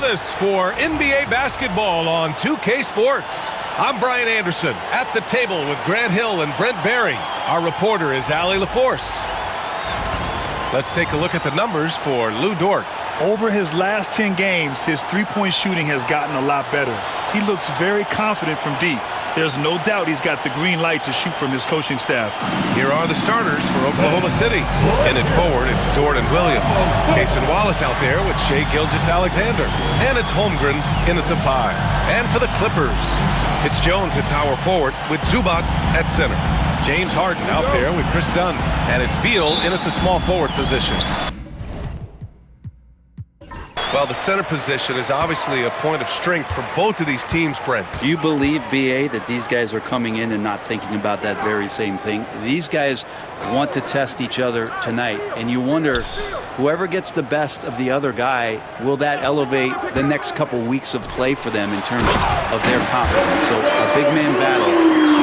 Dallas for NBA basketball on 2K Sports. I'm Brian Anderson at the table with Grant Hill and Brent Barry. Our reporter is Allie LaForce. Let's take a look at the numbers for Lu Dort. Over his last 10 games, his three-point shooting has gotten a lot better. He looks very confident from deep. There's no doubt he's got the green light to shoot from his coaching staff. Here are the starters for Oklahoma City. In it forward, it's Dort and Williams. Cason Wallace out there with Shai Gilgeous-Alexander. And it's Holmgren in at the 5. And for the Clippers, it's Jones at power forward with Zubac at center. James Harden out there with Chris Dunn. And it's Beal in at the small forward position. Well, the center position is obviously a point of strength for both of these teams, Brent. Do you believe, B.A., that these guys are coming in and not thinking about that very same thing? These guys want to test each other tonight, and you wonder, whoever gets the best of the other guy, will that elevate the next couple weeks of play for them in terms of their confidence? So a big man battle,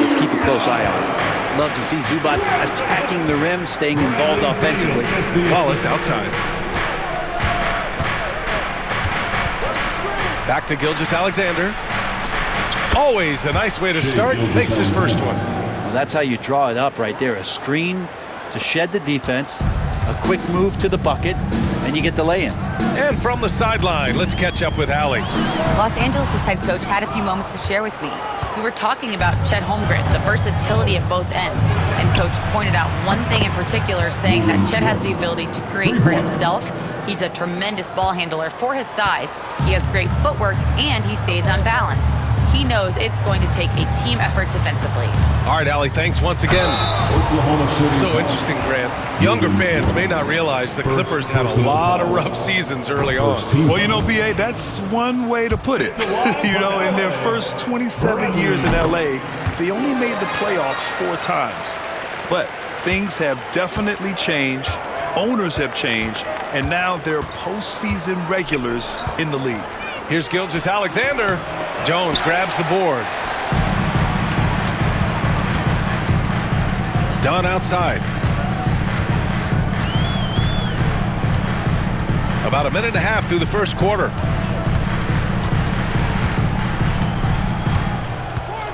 let's keep a close eye on it. Love to see Zubac attacking the rim, staying involved offensively. Wallace outside. Back to Gilgeous-Alexander. Always a nice way to start. Makes his first one. Well, that's how you draw it up right there. A screen to shed the defense, a quick move to the bucket, and you get the lay-in. And from the sideline, let's catch up with Allie. Los Angeles' head coach had a few moments to share with me. We were talking about Chet Holmgren, the versatility at both ends. And coach pointed out one thing in particular, saying that Chet has the ability to create for himself. He's a tremendous ball handler for his size. He has great footwork, and he stays on balance. He knows it's going to take a team effort defensively. All right, Allie, thanks once again. So interesting, Grant. Younger fans may not realize the Clippers had a lot of rough seasons early on. Well, you know, B.A., that's one way to put it. You know, in their first 27 years in L.A., they only made the playoffs 4 times. But things have definitely changed. Owners have changed, and now they're postseason regulars in the league. Here's Gilgeous-Alexander. Jones grabs the board. Dunn outside. About a minute and a half through the first quarter.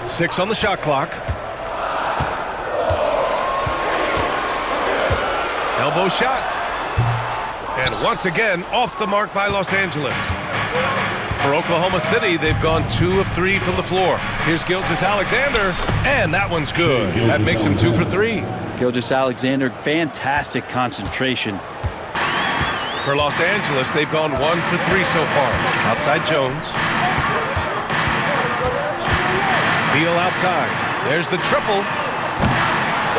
6 on the shot clock. Elbow shot. And once again, off the mark by Los Angeles. For Oklahoma City, they've gone 2 of 3 from the floor. Here's Gilgeous-Alexander, and that one's good. That makes him 2 for 3. Gilgeous-Alexander, fantastic concentration. For Los Angeles, they've gone 1 for 3 so far. Outside Jones. Beal outside. There's the triple.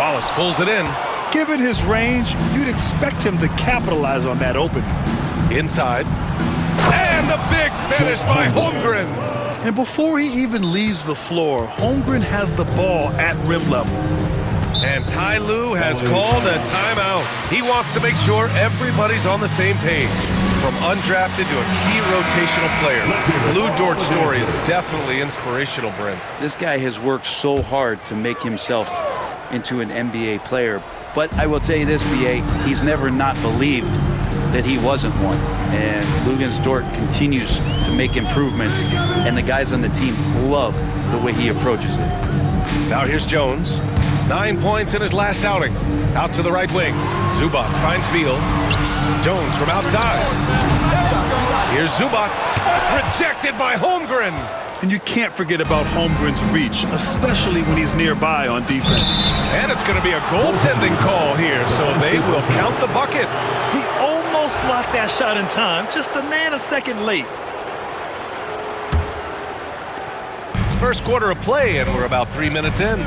Wallace pulls it in. Given his range, you'd expect him to capitalize on that opening. Inside. And the big finish by Holmgren. And before he even leaves the floor, Holmgren has the ball at rim level. And Ty Lue has called a timeout. He wants to make sure everybody's on the same page. From undrafted to a key rotational player. Lu Dort's story is definitely inspirational, Brent. This guy has worked so hard to make himself into an NBA player. But I will tell you this, B.A., he's never not believed that he wasn't one. And Luguentz Dort continues to make improvements, and the guys on the team love the way he approaches it. Now here's Jones. 9 points in his last outing. Out to the right wing. Zubac finds Beal. Jones from outside. Here's Zubac. Rejected by Holmgren. And you can't forget about Holmgren's reach, especially when he's nearby on defense. And it's going to be a goaltending call here, so they will count the bucket. He almost blocked that shot in time, just a nanosecond late. First quarter of play, and we're about 3 minutes in.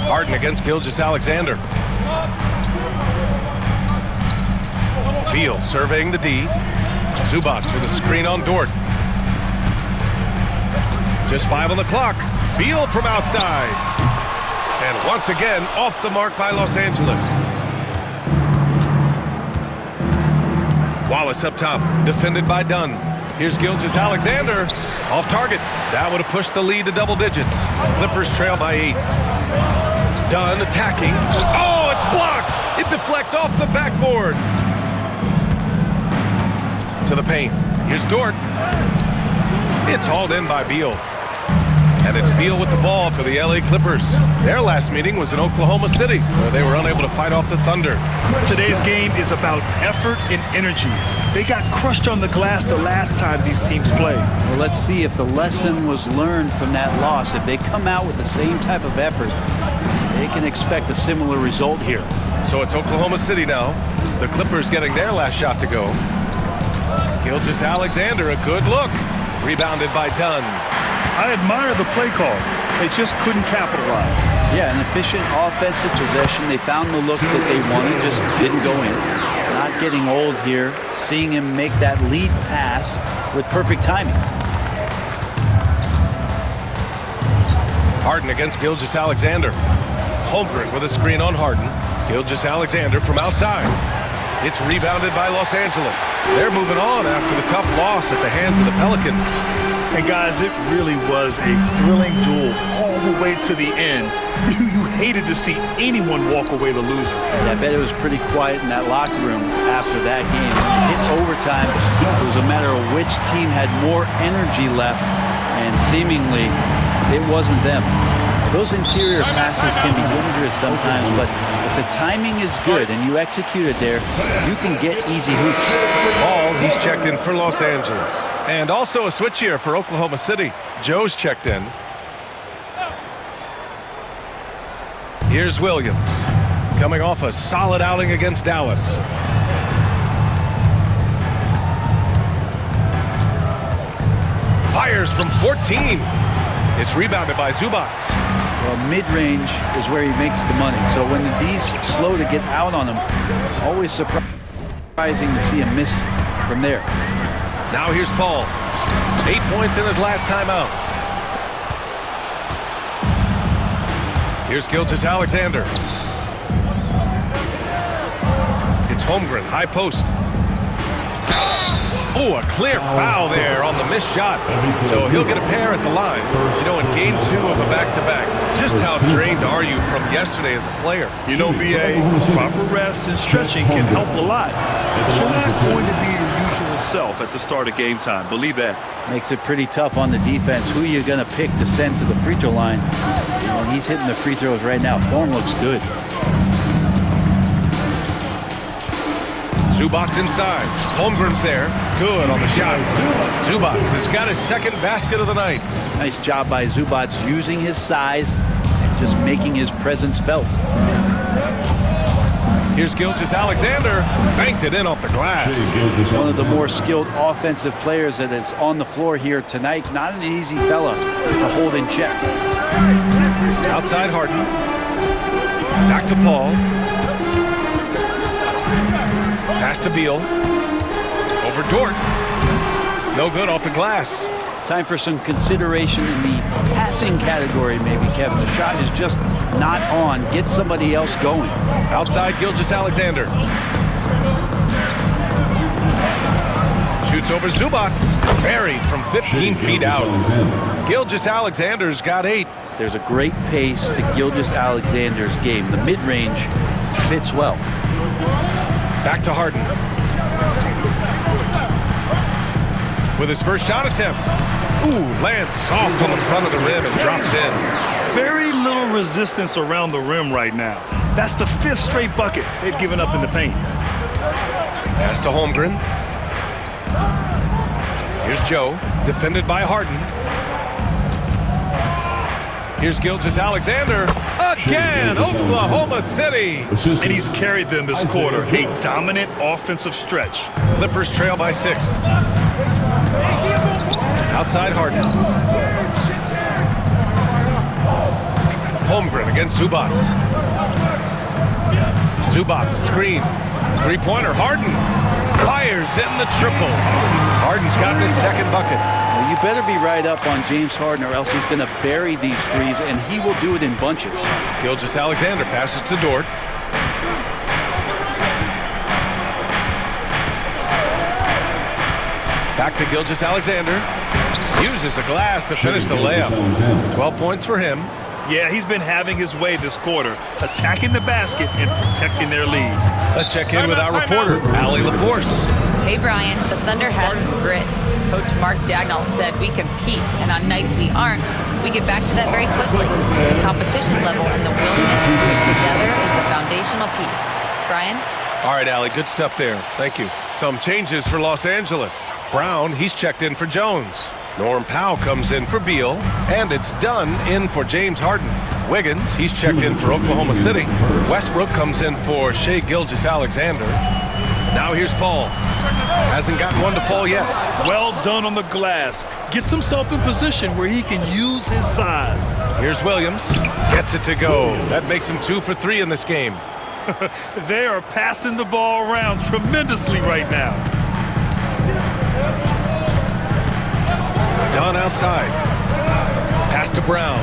Harden against Gilgeous-Alexander. Beal surveying the D. Zubac with a screen on Dort. Just 5 on the clock. Beal from outside. And once again, off the mark by Los Angeles. Wallace up top, defended by Dunn. Here's Gilgeous-Alexander, off target. That would have pushed the lead to double digits. Clippers trail by 8. Dunn attacking. Oh, it's blocked! It deflects off the backboard. To the paint. Here's Dort. It's hauled in by Beal. And it's Beal with the ball for the LA Clippers. Their last meeting was in Oklahoma City, where they were unable to fight off the Thunder. Today's game is about effort and energy. They got crushed on the glass the last time these teams played. Well, let's see if the lesson was learned from that loss. If they come out with the same type of effort, they can expect a similar result here. So it's Oklahoma City now. The Clippers getting their last shot to go. Gilgeous-Alexander, a good look. Rebounded by Dunn. I admire the play call. They just couldn't capitalize. Yeah, an efficient offensive possession. They found the look that they wanted, just didn't go in. Not getting old here, seeing him make that lead pass with perfect timing. Harden against Gilgeous-Alexander. Holmgren with a screen on Harden. Gilgeous-Alexander from outside. It's rebounded by Los Angeles. They're moving on after the tough loss at the hands of the Pelicans. And guys, it really was a thrilling duel all the way to the end. You hated to see anyone walk away the loser. Yeah, I bet it was pretty quiet in that locker room after that game. Hit overtime. It was a matter of which team had more energy left, and seemingly it wasn't them. Those interior passes can be dangerous sometimes, but if the timing is good and you execute it there, you can get easy hoops. Ball, he's checked in for Los Angeles. And also a switch here for Oklahoma City. Joe's checked in. Here's Williams, coming off a solid outing against Dallas. Fires from 14. It's rebounded by Zubac. Well, mid-range is where he makes the money. So when the D's slow to get out on him, always surprising to see him miss from there. Now here's Paul. 8 points in his last time out. Here's Gilgeous-Alexander. It's Holmgren, high post. Oh, a clear foul there on the missed shot. So he'll get a pair at the line. You know, in game 2 of a back-to-back, just how drained are you from yesterday as a player? You know, B.A., proper rest and stretching can help a lot. But you're not going to be your usual self at the start of game time. Believe that. Makes it pretty tough on the defense. Who are you going to pick to send to the free throw line? You know, he's hitting the free throws right now. Form looks good. Zubac inside. Holmgren's there. Good on the shot. Zubac has got his second basket of the night. Nice job by Zubac using his size and just making his presence felt. Here's Gilgeous-Alexander. Banked it in off the glass. One of the more skilled offensive players that is on the floor here tonight. Not an easy fella to hold in check. Outside Harden. Back to Paul. Pass to Beal. Over Dort. No good off the glass. Time for some consideration in the passing category, maybe, Kevin. The shot is just not on. Get somebody else going. Outside Gilgeous-Alexander. Shoots over Zubac. Buried from 15 feet out. Gilgeous-Alexander's got 8. There's a great pace to Gilgeous-Alexander's game. The mid-range fits well. Back to Harden. With his first shot attempt. Ooh, lands soft on the front of the rim and drops in. Very little resistance around the rim right now. That's the 5th straight bucket they've given up in the paint. Pass to Holmgren. Here's Joe, defended by Harden. Here's Gilgeous-Alexander. Again, Oklahoma City. And he's carried them this quarter. A dominant offensive stretch. Clippers trail by 6. Outside Harden. Holmgren against Zubac. Zubac, screen. Three-pointer, Harden. Fires in the triple. Harden's got his second bucket. Well, you better be right up on James Harden or else he's going to bury these threes, and he will do it in bunches. Gilgeous-Alexander passes to Dort. Back to Gilgeous-Alexander. Uses the glass to finish the layup. 12 points for him. Yeah, he's been having his way this quarter, attacking the basket and protecting their lead. Let's check in with our reporter, Allie LaForce. Hey, Brian, the Thunder have some grit. Coach Mark Daigneault said we compete, and on nights we aren't, we get back to that very quickly. The competition level and the willingness to do it together is the foundational piece. Brian? All right, Allie, good stuff there. Thank you. Some changes for Los Angeles. Brown, he's checked in for Jones. Norm Powell comes in for Beal, and it's Dunn in for James Harden. Wiggins, he's checked in for Oklahoma City. Westbrook comes in for Shai Gilgeous-Alexander. Now here's Paul. Hasn't gotten one to fall yet. Well done on the glass. Gets himself in position where he can use his size. Here's Williams. Gets it to go. That makes him 2 for 3 in this game. They are passing the ball around tremendously right now. Dunn outside. Pass to Brown.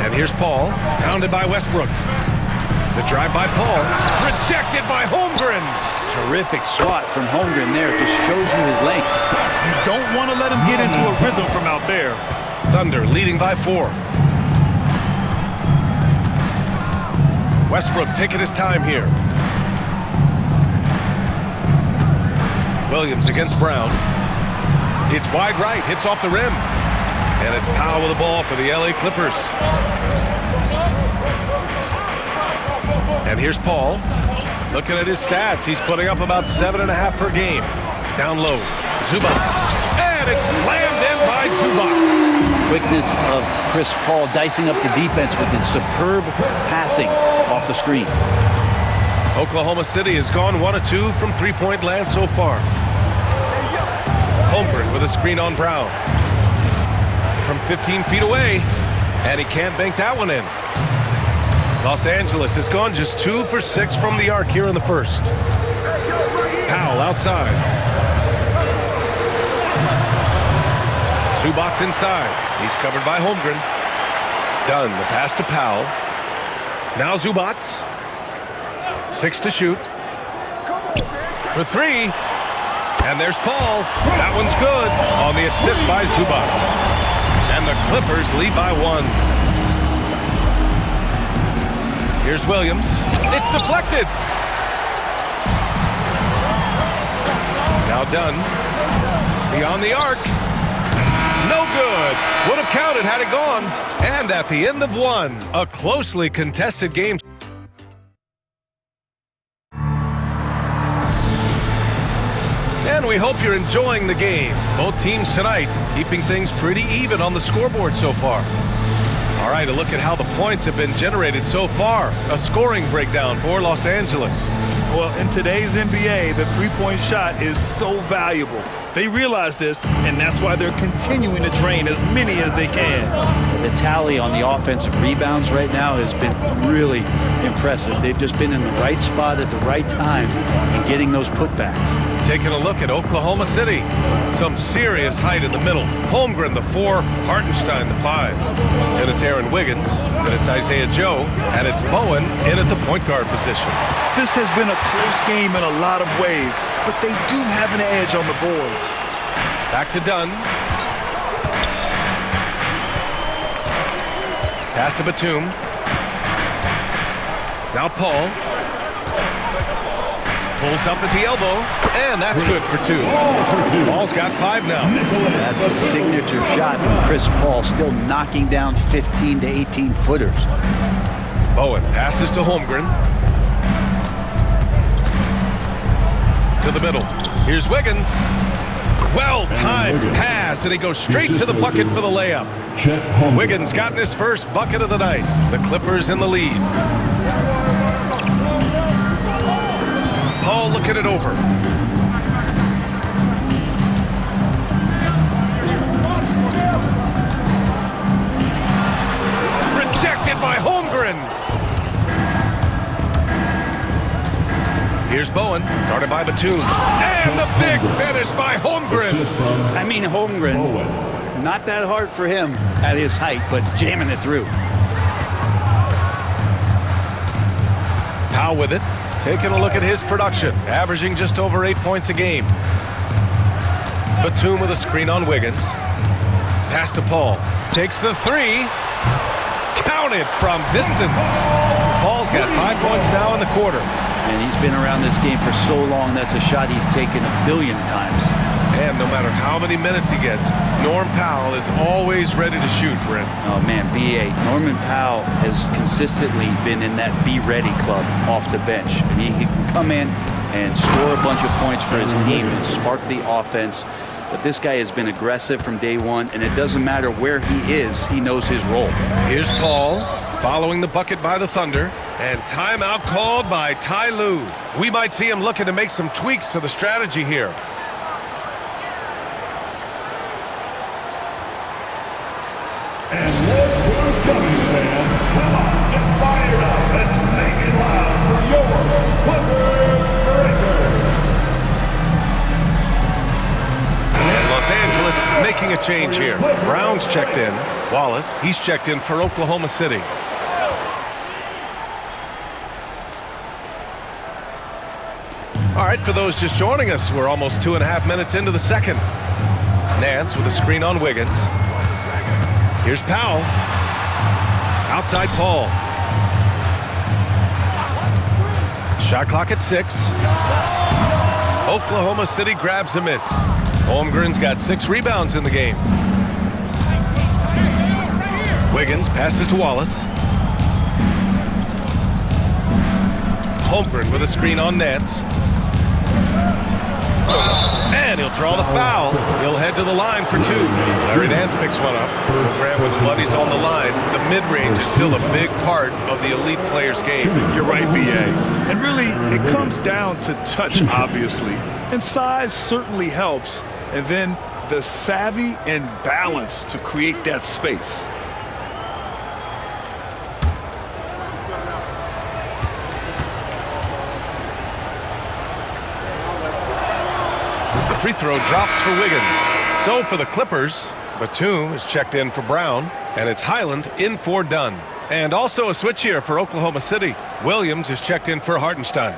And here's Paul. Pounded by Westbrook. The drive by Paul. Rejected by Holmgren. Terrific swat from Holmgren there. Just shows you his length. You don't want to let him get into a rhythm from out there. Thunder leading by 4. Westbrook taking his time here. Williams against Brown. It's wide right, hits off the rim. And it's Powell with the ball for the LA Clippers. And here's Paul. Looking at his stats, he's putting up about 7.5 per game. Down low, Zubac. And it's slammed in by Zubac. Quickness of Chris Paul dicing up the defense with his superb passing off the screen. Oklahoma City has gone 1 of 2 from three-point land so far. Holmgren with a screen on Brown. From 15 feet away, and he can't bank that one in. Los Angeles has gone just 2 for 6 from the arc here in the first. Powell outside. Zubac inside. He's covered by Holmgren. Dunn, the pass to Powell. Now Zubac. 6 to shoot. For 3. And there's Paul. That one's good on the assist by Zubac. And the Clippers lead by 1. Here's Williams. It's deflected. Now Dunn. Beyond the arc. No good. Would have counted had it gone. And at the end of 1, a closely contested game. And we hope you're enjoying the game. Both teams tonight keeping things pretty even on the scoreboard so far. All right, a look at how the points have been generated so far. A scoring breakdown for Los Angeles. Well, in today's NBA, the three-point shot is so valuable. They realize this, and that's why they're continuing to drain as many as they can. The tally on the offensive rebounds right now has been really impressive. They've just been in the right spot at the right time and getting those putbacks. Taking a look at Oklahoma City. Some serious height in the middle. Holmgren, the 4. Hartenstein, the 5. And it's Aaron Wiggins. And it's Isaiah Joe. And it's Bowen in at the point guard position. This has been a close game in a lot of ways, but they do have an edge on the boards. Back to Dunn. Pass to Batum. Now Paul. Pulls up at the elbow, and that's good for 2. Paul's got 5 now. That's a signature shot from Chris Paul, still knocking down 15 to 18 footers. Bowen passes to Holmgren. To the middle. Here's Wiggins. Well-timed pass, and he goes straight to the bucket for the layup. Wiggins gotten his first bucket of the night. The Clippers in the lead. Paul looking it over. Rejected by Holmgren. Here's Bowen, guarded by Batum. And the big finish by Holmgren. I mean, Holmgren, not that hard for him at his height, but jamming it through. Powell with it. Taking a look at his production, averaging just over 8 points a game. Batum with a screen on Wiggins. Pass to Paul. Takes the 3. Counted from distance. Paul's got 5 points now in the quarter. And he's been around this game for so long, that's a shot he's taken a billion times. And no matter how many minutes he gets, Norm Powell is always ready to shoot, Brent. Oh, man, B.A. Norman Powell has consistently been in that Be Ready club off the bench. And he can come in and score a bunch of points for his team and spark the offense. But this guy has been aggressive from day one, and it doesn't matter where he is, he knows his role. Here's Paul following the bucket by the Thunder, and timeout called by Ty Lue. We might see him looking to make some tweaks to the strategy here. And let's go, man. Come on, get fired up. Let's make it loud for your Clippers Breakers. And Los Angeles making a change here. Brown's checked in. Wallace, he's checked in for Oklahoma City. All right, for those just joining us, we're almost 2.5 minutes into the second. Nance with a screen on Wiggins. Here's Powell. Outside Paul. Shot clock at 6. Oklahoma City grabs a miss. Holmgren's got 6 rebounds in the game. Wiggins passes to Wallace. Holmgren with a screen on Nance. And he'll draw the foul. He'll head to the line for 2. Larry Nance picks one up. Grant with buddies on the line. The mid-range is still a big part of the elite player's game. You're right, B.A. And really, it comes down to touch, obviously. And size certainly helps. And then the savvy and balance to create that space. Free throw drops for Wiggins. So for the Clippers, Batum is checked in for Brown, and it's Highland in for Dunn. And also a switch here for Oklahoma City. Williams is checked in for Hartenstein.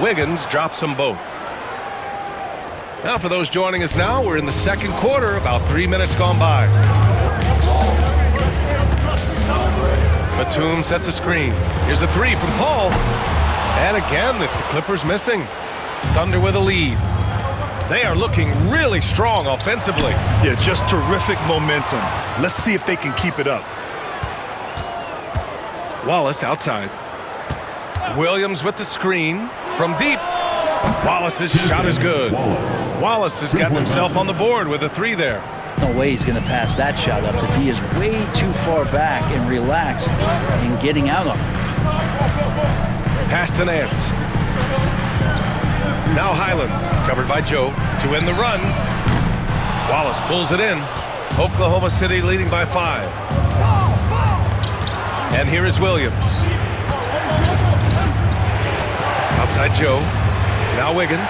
Wiggins drops them both. Now for those joining us now, we're in the second quarter, about 3 minutes gone by. Batum sets a screen. Here's a 3 from Paul. And again, it's the Clippers missing. Thunder with a lead. They are looking really strong offensively. Yeah, just terrific momentum. Let's see if they can keep it up. Wallace outside. Williams with the screen from deep. Wallace's shot is good. Wallace has gotten himself on the board with a 3 there. No way he's going to pass that shot up. The D is way too far back and relaxed in getting out on him. Pass to Nance. Now Highland, covered by Joe, to end the run. Wallace pulls it in. Oklahoma City leading by 5. And here is Williams. Outside Joe. Now Wiggins.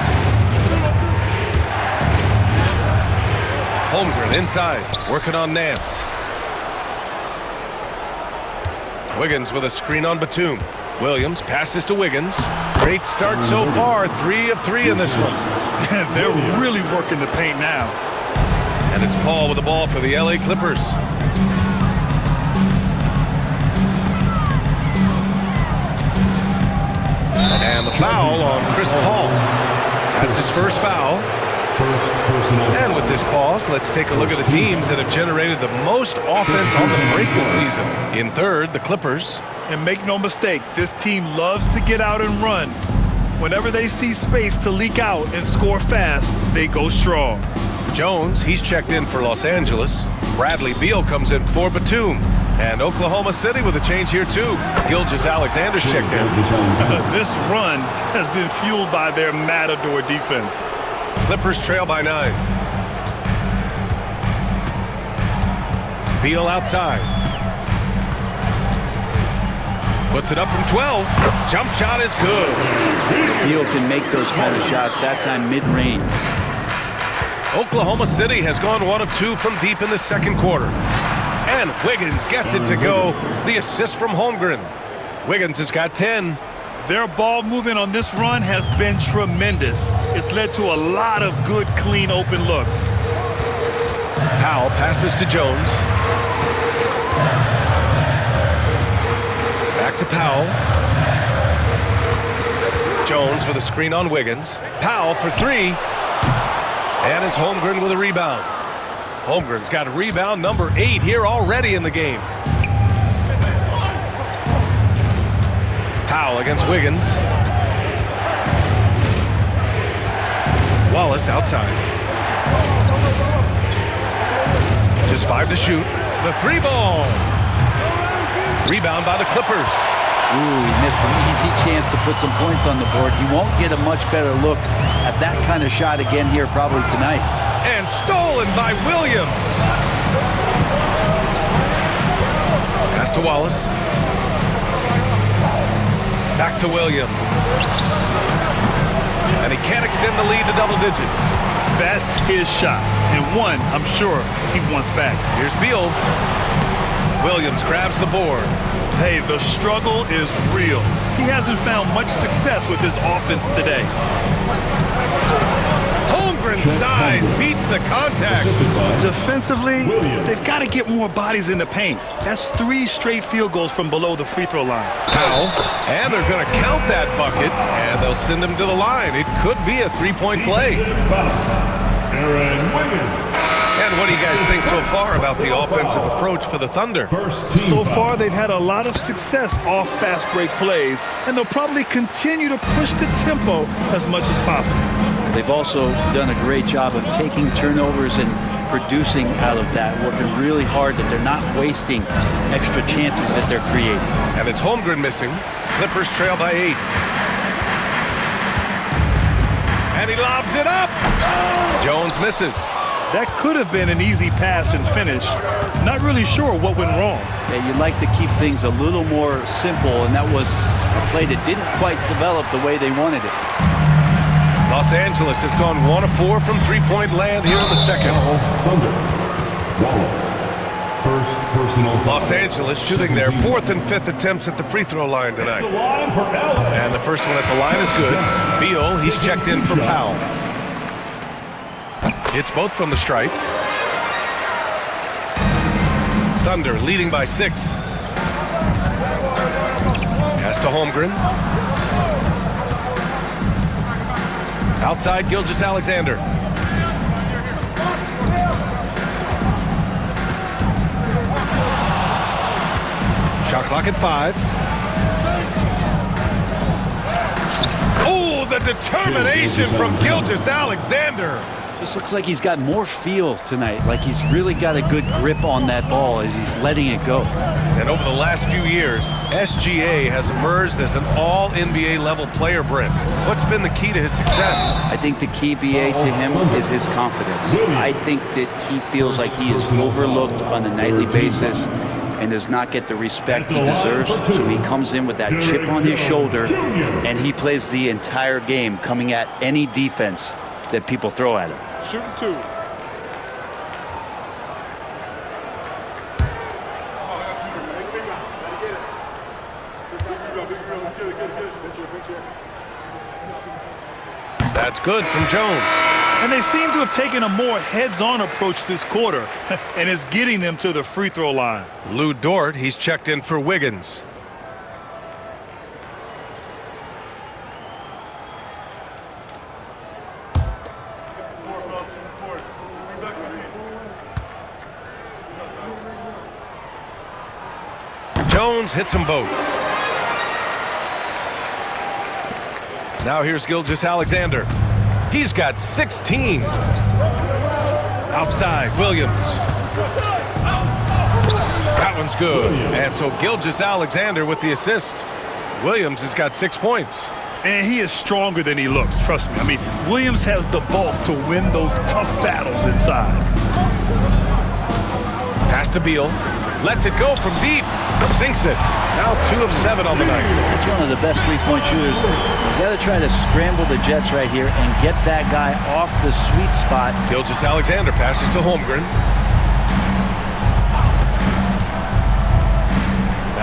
Holmgren inside, working on Nance. Wiggins with a screen on Batum. Williams passes to Wiggins. Great start so far. 3 of 3 in this one. They're really working the paint now. And it's Paul with the ball for the LA Clippers. And the foul on Chris Paul. That's his first foul. And with this pause, let's take a look at the teams that have generated the most offense on the break this season. In third, the Clippers. And make no mistake, this team loves to get out and run. Whenever they see space to leak out and score fast, they go strong. Jones, he's checked in for Los Angeles. Bradley Beal comes in for Batum. And Oklahoma City with a change here too. Gilgeous-Alexander's checked in. This run has been fueled by their Matador defense. Clippers trail by 9. Beal outside. Puts it up from 12. Jump shot is good. Beal can make those kind of shots, that time mid-range. Oklahoma City has gone 1 of 2 from deep in the second quarter. And Wiggins gets it to go. The assist from Holmgren. Wiggins has got 10. Their ball movement on this run has been tremendous. It's led to a lot of good, clean, open looks. Powell passes to Jones. Back to Powell. Jones with a screen on Wiggins. Powell for three. And it's Holmgren with a rebound. Holmgren's got a rebound number 8 here already in the game. Powell against Wiggins. Wallace outside. Just 5 to shoot. The 3 ball. Rebound by the Clippers. Ooh, he missed an easy chance to put some points on the board. He won't get a much better look at that kind of shot again here probably tonight. And stolen by Williams. Pass to Wallace. Back to Williams. And he can't extend the lead to double digits. That's his shot, and one I'm sure he wants back. Here's Beal. Williams grabs the board. Hey, the struggle is real. He hasn't found much success with his offense today. Holmgren's size beats the contact. Defensively, they've got to get more bodies in the paint. That's 3 straight field goals from below the free throw line. Powell, and they're going to count that bucket, and they'll send him to the line. It could be a 3-point play. Aaron Wiggins. And what do you guys think so far about the offensive approach for the Thunder? So far, they've had a lot of success off fast break plays, and they'll probably continue to push the tempo as much as possible. They've also done a great job of taking turnovers and producing out of that, working really hard that they're not wasting extra chances that they're creating. And it's Holmgren missing. Clippers trail by 8. And he lobs it up. Jones misses. That could have been an easy pass and finish. Not really sure what went wrong. Yeah, you'd like to keep things a little more simple, and that was a play that didn't quite develop the way they wanted it. Los Angeles has gone 1 of 4 from three-point land here in the second. Thunder. Wallace. First personal. Los Angeles shooting their 4th and 5th attempts at the free throw line tonight. The line for LA. And the first one at the line is good. Beal, he's checked in for Powell. Hits both from the stripe. Thunder leading by 6. Pass to Holmgren. Outside Gilgeous-Alexander. Shot clock at 5. Oh, the determination from Gilgeous-Alexander. This looks like he's got more feel tonight, like he's really got a good grip on that ball as he's letting it go. And over the last few years, SGA has emerged as an all-NBA level player, Brent. What's been the key to his success? I think the key, BA, to him is his confidence. I think that he feels like he is overlooked on a nightly basis and does not get the respect he deserves, so he comes in with that chip on his shoulder, and he plays the entire game coming at any defense that people throw at him. Shooting 2. That's good from Jones. And they seem to have taken a more heads-on approach this quarter, and it's getting them to the free throw line. Lou Dort, he's checked in for Wiggins. Jones hits them both. Now here's Gilgeous-Alexander. He's got 16. Outside, Williams. That one's good. And so Gilgeous-Alexander with the assist. Williams has got 6 points. And he is stronger than he looks, trust me. I mean, Williams has the bulk to win those tough battles inside. Pass to Beal. Lets it go from deep. Sinks it. Now 2 of 7 on the night. It's one of the best three-point shooters. You got to try to scramble the Jets right here and get that guy off the sweet spot. Gilgeous-Alexander passes to Holmgren.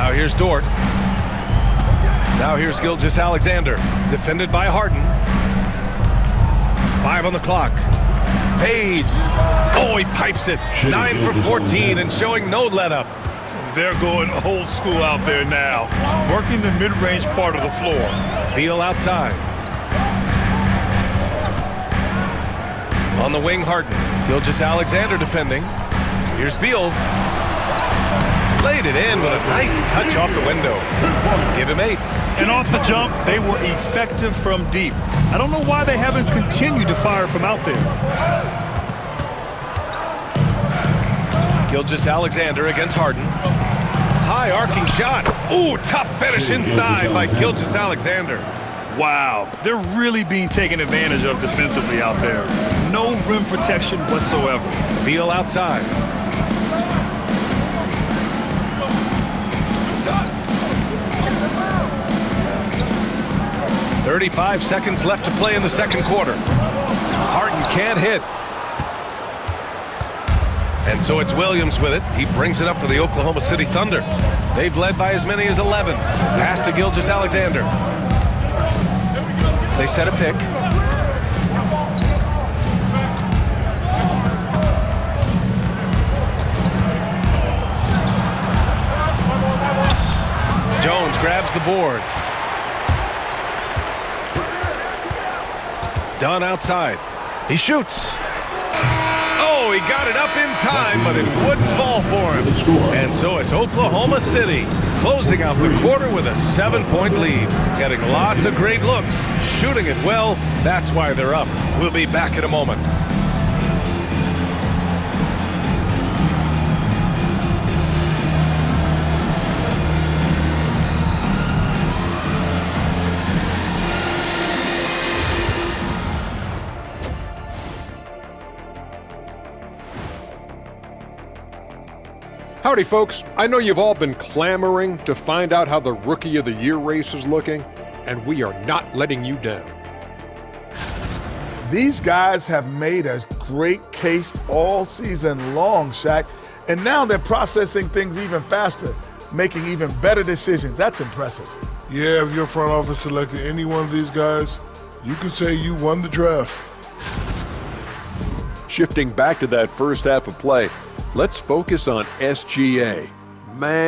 Now here's Dort. Now here's Gilgeous-Alexander, defended by Harden. 5 on the clock. Fades. Oh, he pipes it. 9 for 14 and showing no let-up. They're going old school out there now, working the mid-range part of the floor. Beal outside. On the wing, Harden. Gilgeous-Alexander defending. Here's Beal. Laid it in with a nice touch off the window. Give him 8. And off the jump, they were effective from deep. I don't know why they haven't continued to fire from out there. Gilgeous-Alexander against Harden. High arcing shot. Ooh, tough finish inside by Gilgeous-Alexander. Wow, they're really being taken advantage of defensively out there. No rim protection whatsoever. Beal outside. .35 seconds left to play in the second quarter. Harden can't hit. And so it's Williams with it. He brings it up for the Oklahoma City Thunder. They've led by as many as 11. Pass to Gilgeous-Alexander. They set a pick. Jones grabs the board. Dunn outside. He shoots. Oh, he got it up in time, but it wouldn't fall for him. And so it's Oklahoma City closing out the quarter with a 7-point lead. Getting lots of great looks, shooting it well. That's why they're up. We'll be back in a moment. Howdy, folks. I know you've all been clamoring to find out how the Rookie of the Year race is looking, and we are not letting you down. These guys have made a great case all season long, Shaq, and now they're processing things even faster, making even better decisions. That's impressive. Yeah, if your front office selected any one of these guys, you could say you won the draft. Shifting back to that first half of play, let's focus on SGA. Man.